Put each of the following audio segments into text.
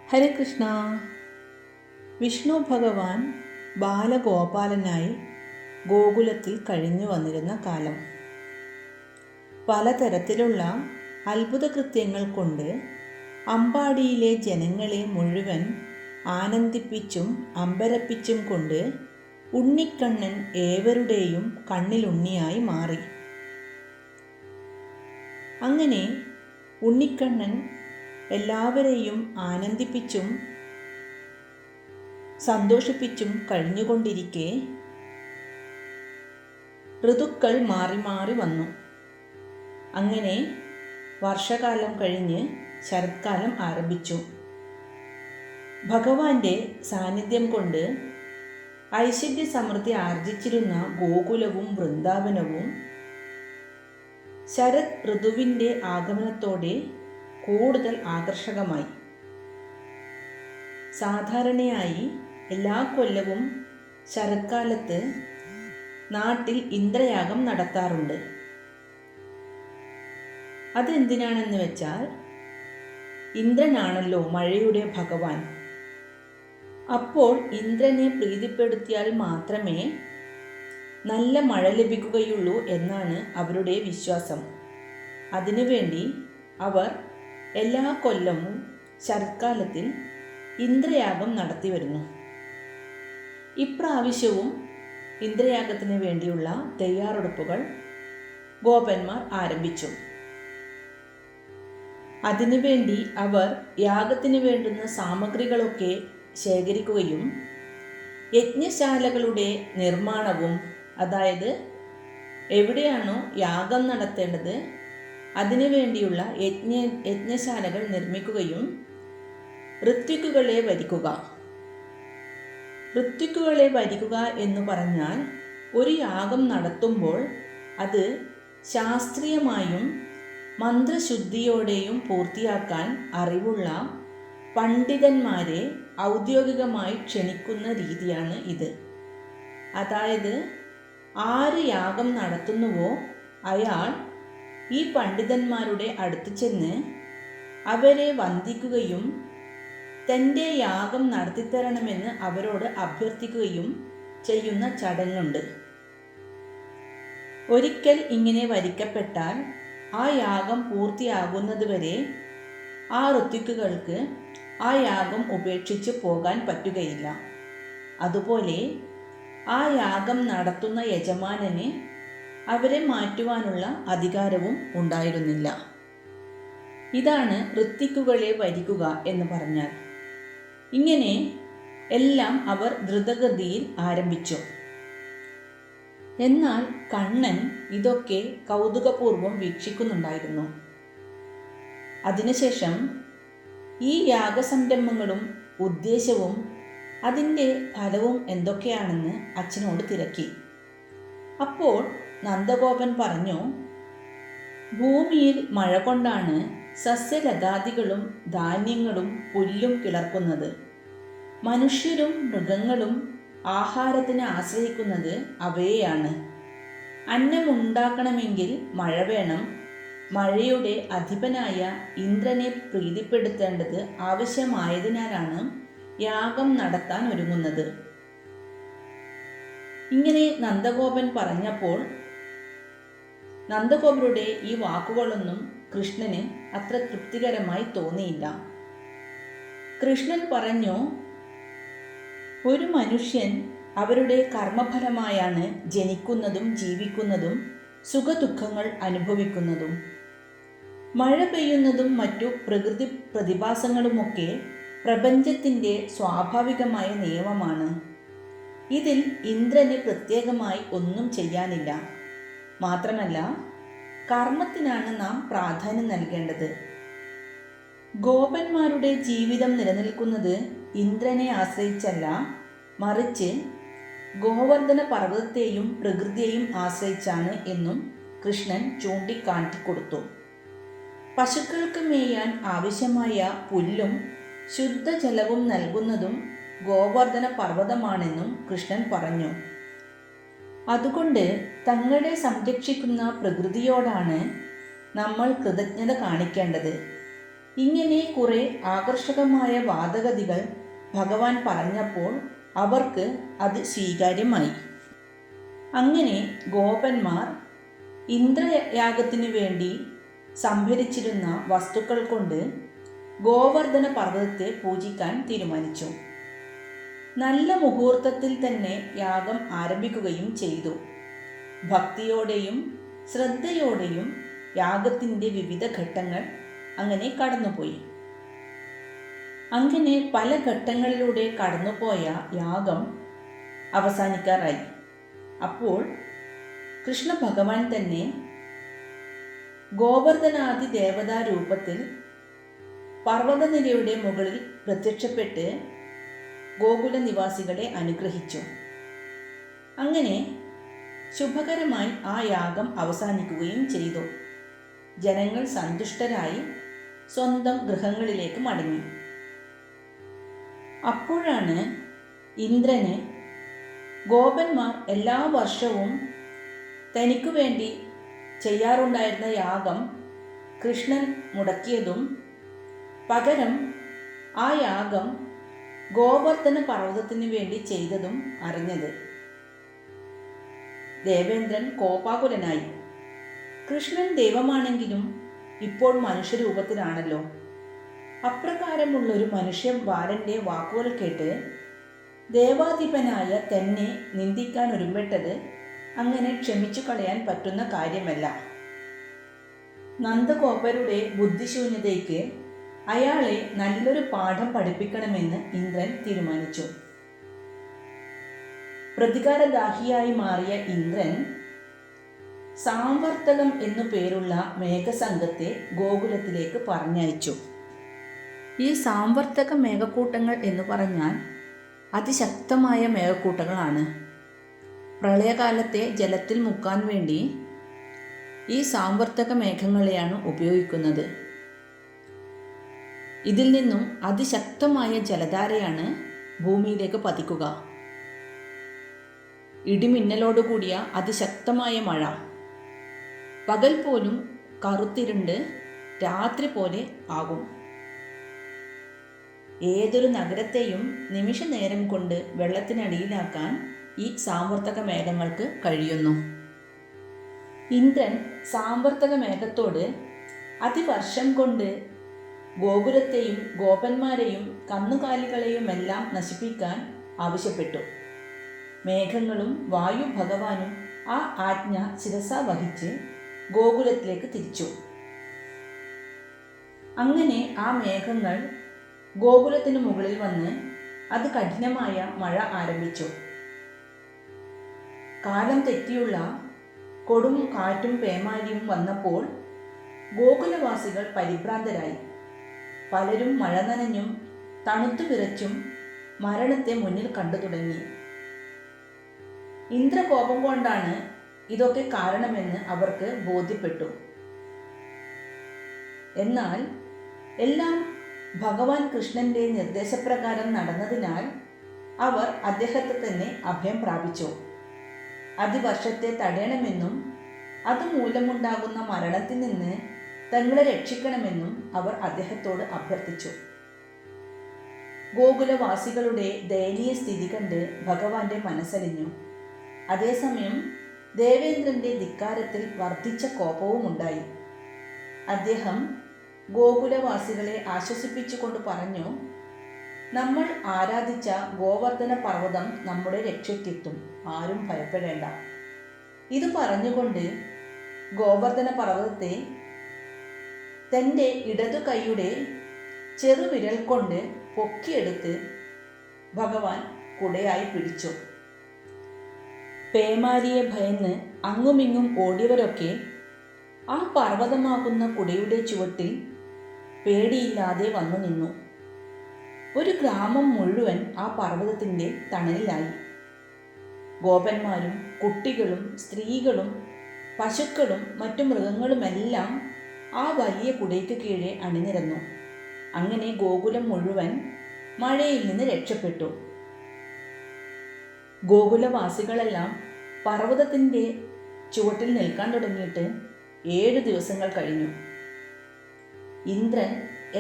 ഹരേ കൃഷ്ണ. വിഷ്ണു ഭഗവാൻ ബാലഗോപാലനായി ഗോകുലത്തിൽ കഴിഞ്ഞു വന്നിരുന്ന കാലം. പലതരത്തിലുള്ള അത്ഭുതകൃത്യങ്ങൾ കൊണ്ട് അമ്പാടിയിലെ ജനങ്ങളെ മുഴുവൻ ആനന്ദിപ്പിച്ചും അമ്പരപ്പിച്ചും കൊണ്ട് ഉണ്ണിക്കണ്ണൻ ഏവരുടെയും കണ്ണിലുണ്ണിയായി മാറി. അങ്ങനെ ഉണ്ണിക്കണ്ണൻ എല്ലാവരെയും ആനന്ദിപ്പിച്ചും സന്തോഷിപ്പിച്ചും കഴിഞ്ഞുകൊണ്ടിരിക്കെ ഋതുക്കൾ മാറി മാറി വന്നു. അങ്ങനെ വർഷകാലം കഴിഞ്ഞ് ശരത്കാലം ആരംഭിച്ചു. ഭഗവാന്റെ സാന്നിധ്യം കൊണ്ട് ഐശ്വര്യ സമൃദ്ധി ആർജിച്ചിരുന്ന ഗോകുലവും വൃന്ദാവനവും ശരത് ഋതുവിൻ്റെ ആഗമനത്തോടെ കൂടുതൽ ആകർഷകമായി. സാധാരണയായി എല്ലാ കൊല്ലവും ശരത്കാലത്ത് നാട്ടിൽ ഇന്ദ്രയാഗം നടത്താറുണ്ട്. അതെന്തിനാണെന്ന് വെച്ചാൽ ഇന്ദ്രനാണല്ലോ മഴയുടെ ഭഗവാൻ. അപ്പോൾ ഇന്ദ്രനെ പ്രീതിപ്പെടുത്തിയാൽ മാത്രമേ നല്ല മഴ ലഭിക്കുകയുള്ളൂ എന്നാണ് അവരുടെ വിശ്വാസം. അതിനുവേണ്ടി അവർ എല്ലാ കൊല്ലവും ശരത്കാലത്തിൽ ഇന്ദ്രയാഗം നടത്തി വരുന്നു. ഇപ്രാവശ്യവും ഇന്ദ്രയാഗത്തിന് വേണ്ടിയുള്ള തയ്യാറെടുപ്പുകൾ ഗോപന്മാർ ആരംഭിച്ചു. അതിനുവേണ്ടി അവർ യാഗത്തിന് വേണ്ടുന്ന സാമഗ്രികളൊക്കെ ശേഖരിക്കുകയും യജ്ഞശാലകളുടെ നിർമ്മാണവും, അതായത് എവിടെയാണോ യാഗം നടത്തേണ്ടത് അതിനു വേണ്ടിയുള്ള യജ്ഞശാലകൾ നിർമ്മിക്കുകയും ഋത്വിക്കുകളെ വരിക്കുക എന്ന് പറഞ്ഞാൽ ഒരു യാഗം നടത്തുമ്പോൾ അത് ശാസ്ത്രീയമായും മന്ത്രശുദ്ധിയോടെയും പൂർത്തിയാക്കാൻ അറിവുള്ള പണ്ഡിതന്മാരെ ഔദ്യോഗികമായി ക്ഷണിക്കുന്ന രീതിയാണ് ഇത്. അതായത് ആര് യാഗം നടത്തുന്നുവോ അയാൾ ഈ പണ്ഡിതന്മാരുടെ അടുത്ത് ചെന്ന് അവരെ വന്ദിക്കുകയും തൻ്റെ യാഗം നടത്തിത്തരണമെന്ന് അവരോട് അഭ്യർത്ഥിക്കുകയും ചെയ്യുന്ന ചടങ്ങുണ്ട്. ഒരിക്കൽ ഇങ്ങനെ വരിക്കപ്പെട്ടാൽ ആ യാഗം പൂർത്തിയാകുന്നതുവരെ ആ ഋത്വിക്കുകൾക്ക് ആ യാഗം ഉപേക്ഷിച്ച് പോകാൻ പറ്റുകയില്ല. അതുപോലെ ആ യാഗം നടത്തുന്ന യജമാനന് അവരെ മാറ്റുവാനുള്ള അധികാരവും ഉണ്ടായിരുന്നില്ല. ഇതാണ് ഋത്വിക്കുകളെ വരിക്കുക എന്ന് പറഞ്ഞാൽ. ഇങ്ങനെ എല്ലാം അവർ ദ്രുതഗതിയിൽ ആരംഭിച്ചു. എന്നാൽ കണ്ണൻ ഇതൊക്കെ കൗതുകപൂർവം വീക്ഷിക്കുന്നുണ്ടായിരുന്നു. അതിനുശേഷം ഈ യാഗസംരംഭങ്ങളും ഉദ്ദേശവും അതിൻ്റെ ഫലവും എന്തൊക്കെയാണെന്ന് അച്ഛനോട് തിരക്കി. അപ്പോൾ നന്ദഗോപൻ പറഞ്ഞു, ഭൂമിയിൽ മഴ കൊണ്ടാണ് സസ്യലതാദികളും ധാന്യങ്ങളും പുല്ലും കിളർക്കുന്നത്. മനുഷ്യരും മൃഗങ്ങളും ആഹാരത്തിന് ആശ്രയിക്കുന്നത് അവയെയാണ്. അന്നമുണ്ടാക്കണമെങ്കിൽ മഴ വേണം. മഴയുടെ അധിപനായ ഇന്ദ്രനെ പ്രീതിപ്പെടുത്തേണ്ടത് ആവശ്യമായതിനാലാണ് യാഗം നടത്താൻ ഒരുങ്ങുന്നത്. ഇങ്ങനെ നന്ദഗോപൻ പറഞ്ഞപ്പോൾ നന്ദഗോപരുടെ ഈ വാക്കുകളൊന്നും കൃഷ്ണന് അത്ര തൃപ്തികരമായി തോന്നിയില്ല. കൃഷ്ണൻ പറഞ്ഞു, ഒരു മനുഷ്യൻ അവരുടെ കർമ്മഫലമായാണ് ജനിക്കുന്നതും ജീവിക്കുന്നതും സുഖദുഃഖങ്ങൾ അനുഭവിക്കുന്നതും. മഴ പെയ്യുന്നതും മറ്റു പ്രകൃതി പ്രതിഭാസങ്ങളുമൊക്കെ പ്രപഞ്ചത്തിൻ്റെ സ്വാഭാവികമായ നിയമമാണ്. ഇതിൽ ഇന്ദ്രന് പ്രത്യേകമായി ഒന്നും ചെയ്യാനില്ല. മാത്രമല്ല, കർമ്മത്തിനാണ് നാം പ്രാധാന്യം നൽകേണ്ടത്. ഗോപന്മാരുടെ ജീവിതം നിലനിൽക്കുന്നത് ഇന്ദ്രനെ ആശ്രയിച്ചല്ല, മറിച്ച് ഗോവർദ്ധന പർവ്വതത്തെയും പ്രകൃതിയെയും ആശ്രയിച്ചാണ് എന്നും കൃഷ്ണൻ ചൂണ്ടിക്കാട്ടിക്കൊടുത്തു. പശുക്കൾക്ക് മേയാൻ ആവശ്യമായ പുല്ലും ശുദ്ധജലവും നൽകുന്നതും ഗോവർദ്ധന പർവ്വതമാണെന്നും കൃഷ്ണൻ പറഞ്ഞു. അതുകൊണ്ട് തങ്ങളെ സംരക്ഷിക്കുന്ന പ്രകൃതിയോടാണ് നമ്മൾ കൃതജ്ഞത കാണിക്കേണ്ടത്. ഇങ്ങനെ കുറെ ആകർഷകമായ വാദഗതികൾ ഭഗവാൻ പറഞ്ഞപ്പോൾ അവർക്ക് അത് സ്വീകാര്യമായി. അങ്ങനെ ഗോപന്മാർ ഇന്ദ്രയാഗത്തിനു വേണ്ടി സംഭരിച്ചിരുന്ന വസ്തുക്കൾ കൊണ്ട് ഗോവർദ്ധന പർവ്വതത്തെ പൂജിക്കാൻ തീരുമാനിച്ചു. നല്ല മുഹൂർത്തത്തിൽ തന്നെ യാഗം ആരംഭിക്കുകയും ചെയ്തു. ഭക്തിയോടെയും ശ്രദ്ധയോടെയും യാഗത്തിൻ്റെ വിവിധ ഘട്ടങ്ങൾ അങ്ങനെ കടന്നുപോയി. അങ്ങനെ പല ഘട്ടങ്ങളിലൂടെ കടന്നുപോയ യാഗം അവസാനിക്കാറായി. അപ്പോൾ കൃഷ്ണ ഭഗവാൻ തന്നെ ഗോവർദ്ധനാദി ദേവതാ രൂപത്തിൽ പർവ്വതനിരയുടെ മുകളിൽ പ്രത്യക്ഷപ്പെട്ട് ഗോകുല നിവാസികളെ അനുഗ്രഹിച്ചു. അങ്ങനെ ശുഭകരമായി ആ യാഗം അവസാനിക്കുകയും ചെയ്തു. ജനങ്ങൾ സന്തുഷ്ടരായി സ്വന്തം ഗൃഹങ്ങളിലേക്ക് മടങ്ങി. അപ്പോഴാണ് ഇന്ദ്രന് ഗോപന്മാർ എല്ലാ വർഷവും തനിക്കു വേണ്ടി ചെയ്യാറുണ്ടായിരുന്ന യാഗം കൃഷ്ണൻ മുടക്കിയതും പകരം ആ യാഗം ഗോവർദ്ധന പർവ്വതത്തിനു വേണ്ടി ചെയ്തതും അറിഞ്ഞത്. ദേവേന്ദ്രൻ കോപാകുലനായി. കൃഷ്ണൻ ദൈവമാണെങ്കിലും ഇപ്പോൾ മനുഷ്യരൂപത്തിലാണല്ലോ. അപ്രകാരമുള്ളൊരു മനുഷ്യ ബാലൻ്റെ വാക്കുകൾ കേട്ട് ദേവാധിപനായ തന്നെ നിന്ദിക്കാൻ ഒരുമ്പെട്ടത് അങ്ങനെ ക്ഷമിച്ചു കളയാൻ പറ്റുന്ന കാര്യമല്ല. നന്ദഗോപരുടെ ബുദ്ധിശൂന്യതയ്ക്ക് അയാളെ നല്ലൊരു പാഠം പഠിപ്പിക്കണമെന്ന് ഇന്ദ്രൻ തീരുമാനിച്ചു. പ്രതികാരദാഹിയായി മാറിയ ഇന്ദ്രൻ സാംവർത്തകം എന്നു പേരുള്ള മേഘസംഘത്തെ ഗോകുലത്തിലേക്ക് പറഞ്ഞയച്ചു. ഈ സാംവർത്തക മേഘക്കൂട്ടങ്ങൾ എന്ന് പറഞ്ഞാൽ അതിശക്തമായ മേഘക്കൂട്ടങ്ങളാണ്. പ്രളയകാലത്തെ ജലത്തിൽ മുക്കാൻ വേണ്ടി ഈ സാംവർത്തക മേഘങ്ങളെയാണ് ഉപയോഗിക്കുന്നത്. ഇതിൽ നിന്നും അതിശക്തമായ ജലധാരയാണ് ഭൂമിയിലേക്ക് പതിക്കുക. ഇടിമിന്നലോടുകൂടിയ അതിശക്തമായ മഴ. പകൽ പോലും കറുത്തിരുണ്ട് രാത്രി പോലെ ആകും. ഏതൊരു നഗരത്തെയും നിമിഷ നേരം കൊണ്ട് വെള്ളത്തിനടിയിലാക്കാൻ ഈ സാംവർത്തക മേഘങ്ങൾക്ക് കഴിയുന്നു. ഇന്ദ്രൻ സാംവർത്തക മേഘത്തോട് അതിവർഷം കൊണ്ട് ഗോകുലത്തെയും ഗോപന്മാരെയും കന്നുകാലികളെയുമെല്ലാം നശിപ്പിക്കാൻ ആവശ്യപ്പെട്ടു. മേഘങ്ങളും വായു ഭഗവാനും ആ ആജ്ഞ ശിരസ വഹിച്ച് ഗോകുലത്തിലേക്ക് തിരിച്ചു. അങ്ങനെ ആ മേഘങ്ങൾ ഗോകുലത്തിന് മുകളിൽ വന്ന് അതികഠിനമായ മഴ ആരംഭിച്ചു. കാലം തെറ്റിയുള്ള കൊടും കാറ്റും പേമാരിയും വന്നപ്പോൾ ഗോകുലവാസികൾ പരിഭ്രാന്തരായി. പലരും മഴ നനഞ്ഞും തണുത്തു വിറച്ചും മരണത്തെ മുന്നിൽ കണ്ടു തുടങ്ങി. ഇന്ദ്രകോപം കൊണ്ടാണ് ഇതൊക്കെ കാരണമെന്ന് അവർക്ക് ബോധ്യപ്പെട്ടു. എന്നാൽ എല്ലാം ഭഗവാൻ കൃഷ്ണന്റെ നിർദ്ദേശപ്രകാരം നടന്നതിനാൽ അവർ അദ്ദേഹത്തെ തന്നെ അഭയം പ്രാപിച്ചു. അതിവർഷത്തെ തടയണമെന്നും അതുമൂലമുണ്ടാകുന്ന മരണത്തിൽ നിന്ന് തങ്ങളെ രക്ഷിക്കണമെന്നും അവർ അദ്ദേഹത്തോട് അഭ്യർത്ഥിച്ചു. ഗോകുലവാസികളുടെ ദയനീയ സ്ഥിതി കണ്ട് ഭഗവാന്റെ മനസ്സലിഞ്ഞു. അതേസമയം ദേവേന്ദ്രന്റെ ധിക്കാരത്തിൽ വർദ്ധിച്ച കോപവുമുണ്ടായി. അദ്ദേഹം ഗോകുലവാസികളെ ആശ്വസിപ്പിച്ചുകൊണ്ട് പറഞ്ഞു, നമ്മൾ ആരാധിച്ച ഗോവർദ്ധന പർവ്വതം നമ്മുടെ രക്ഷയ്ക്കെത്തും, ആരും ഭയപ്പെടേണ്ട. ഇത് പറഞ്ഞുകൊണ്ട് ഗോവർദ്ധന പർവ്വതത്തെ തൻ്റെ ഇടതു കൈയുടെ ചെറുവിരൽ കൊണ്ട് പൊക്കിയെടുത്ത് ഭഗവാൻ കുടയായി പിടിച്ചു. പേമാരിയെ ഭയന്ന് അങ്ങുമിങ്ങും ഓടിയവരൊക്കെ ആ പർവ്വതമാകുന്ന കുടയുടെ ചുവട്ടിൽ പേടിയില്ലാതെ വന്നു നിന്നു. ഒരു ഗ്രാമം മുഴുവൻ ആ പർവ്വതത്തിൻ്റെ തണലിലായി. ഗോപന്മാരും കുട്ടികളും സ്ത്രീകളും പശുക്കളും മറ്റു മൃഗങ്ങളുമെല്ലാം ആ വലിയ കുടയ്ക്ക് കീഴെ അണിനിരന്നു. അങ്ങനെ ഗോകുലം മുഴുവൻ മഴയിൽ നിന്ന് രക്ഷപ്പെട്ടു. ഗോകുലവാസികളെല്ലാം പർവ്വതത്തിൻ്റെ ചുവട്ടിൽ നിൽക്കാൻ തുടങ്ങിയിട്ട് 7 ദിവസങ്ങൾ കഴിഞ്ഞു. ഇന്ദ്രൻ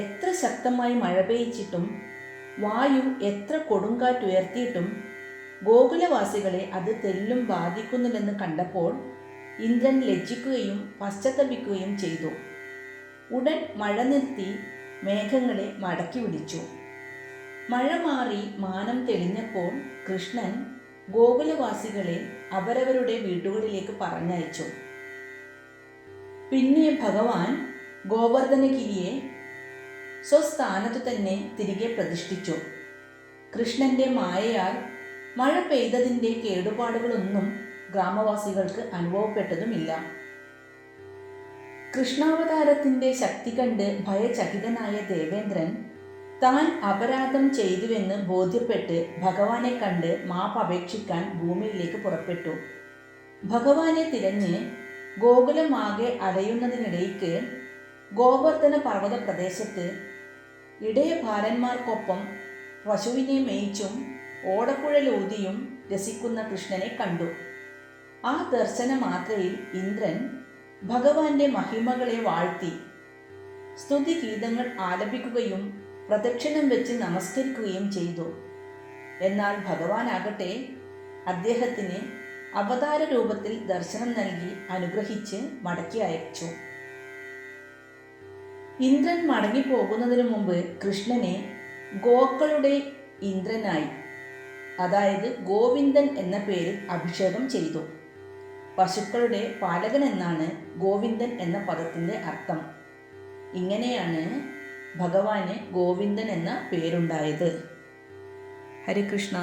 എത്ര ശക്തമായി മഴ പെയ്ച്ചിട്ടും വായു എത്ര കൊടുങ്കാറ്റുയർത്തിയിട്ടും ഗോകുലവാസികളെ അത് തെല്ലും ബാധിക്കുന്നില്ലെന്ന് കണ്ടപ്പോൾ ഇന്ദ്രൻ ലജ്ജിക്കുകയും പശ്ചാത്തപിക്കുകയും ചെയ്തു. ഉടൻ മഴ നിർത്തി മേഘങ്ങളെ മടക്കി വിളിച്ചു. മഴ മാറി മാനം തെളിഞ്ഞപ്പോൾ കൃഷ്ണൻ ഗോകുലവാസികളെ അവരവരുടെ വീടുകളിലേക്ക് പറഞ്ഞയച്ചു. പിന്നെ ഭഗവാൻ ഗോവർദ്ധനഗിരിയെ സ്വസ്ഥാനത്തു തന്നെ തിരികെ പ്രതിഷ്ഠിച്ചു. കൃഷ്ണന്റെ മായയാൽ മഴ പെയ്തതിൻ്റെ കേടുപാടുകളൊന്നും ഗ്രാമവാസികൾക്ക് അനുഭവപ്പെട്ടതുമില്ല. കൃഷ്ണാവതാരത്തിൻ്റെ ശക്തി കണ്ട് ഭയചകിതനായ ദേവേന്ദ്രൻ താൻ അപരാധം ചെയ്തുവെന്ന് ബോധ്യപ്പെട്ട് ഭഗവാനെ കണ്ട് മാപ്പ് അപേക്ഷിക്കാൻ ഭൂമിയിലേക്ക് പുറപ്പെട്ടു. ഭഗവാനെ തിരഞ്ഞ് ഗോകുലമാകെ അലയുന്നതിനിടയ്ക്ക് ഗോവർദ്ധന പർവ്വത പ്രദേശത്ത് ഇടയഭാരന്മാർക്കൊപ്പം പശുവിനെ മേയിച്ചും ഓടക്കുഴലൂതിയും രസിക്കുന്ന കൃഷ്ണനെ കണ്ടു. ആ ദർശനമാത്രയിൽ ഇന്ദ്രൻ ഭഗവാന്റെ മഹിമകളെ വാഴ്ത്തി സ്തുതിഗീതങ്ങൾ ആലപിക്കുകയും പ്രദക്ഷിണം വെച്ച് നമസ്കരിക്കുകയും ചെയ്തു. എന്നാൽ ഭഗവാനാകട്ടെ അദ്ദേഹത്തിന് അവതാര രൂപത്തിൽ ദർശനം നൽകി അനുഗ്രഹിച്ച് മടക്കി അയച്ചു. ഇന്ദ്രൻ മടങ്ങിപ്പോകുന്നതിനു മുമ്പ് കൃഷ്ണനെ ഗോക്കളുടെ ഇന്ദ്രനായി, അതായത് ഗോവിന്ദൻ എന്ന പേരിൽ അഭിഷേകം ചെയ്തു. പശുക്കളുടെ പാലകൻ എന്നാണ് ഗോവിന്ദൻ എന്ന പദത്തിൻ്റെ അർത്ഥം. ഇങ്ങനെയാണ് ഭഗവാന് ഗോവിന്ദൻ എന്ന പേരുണ്ടായത്. ഹരേ കൃഷ്ണ.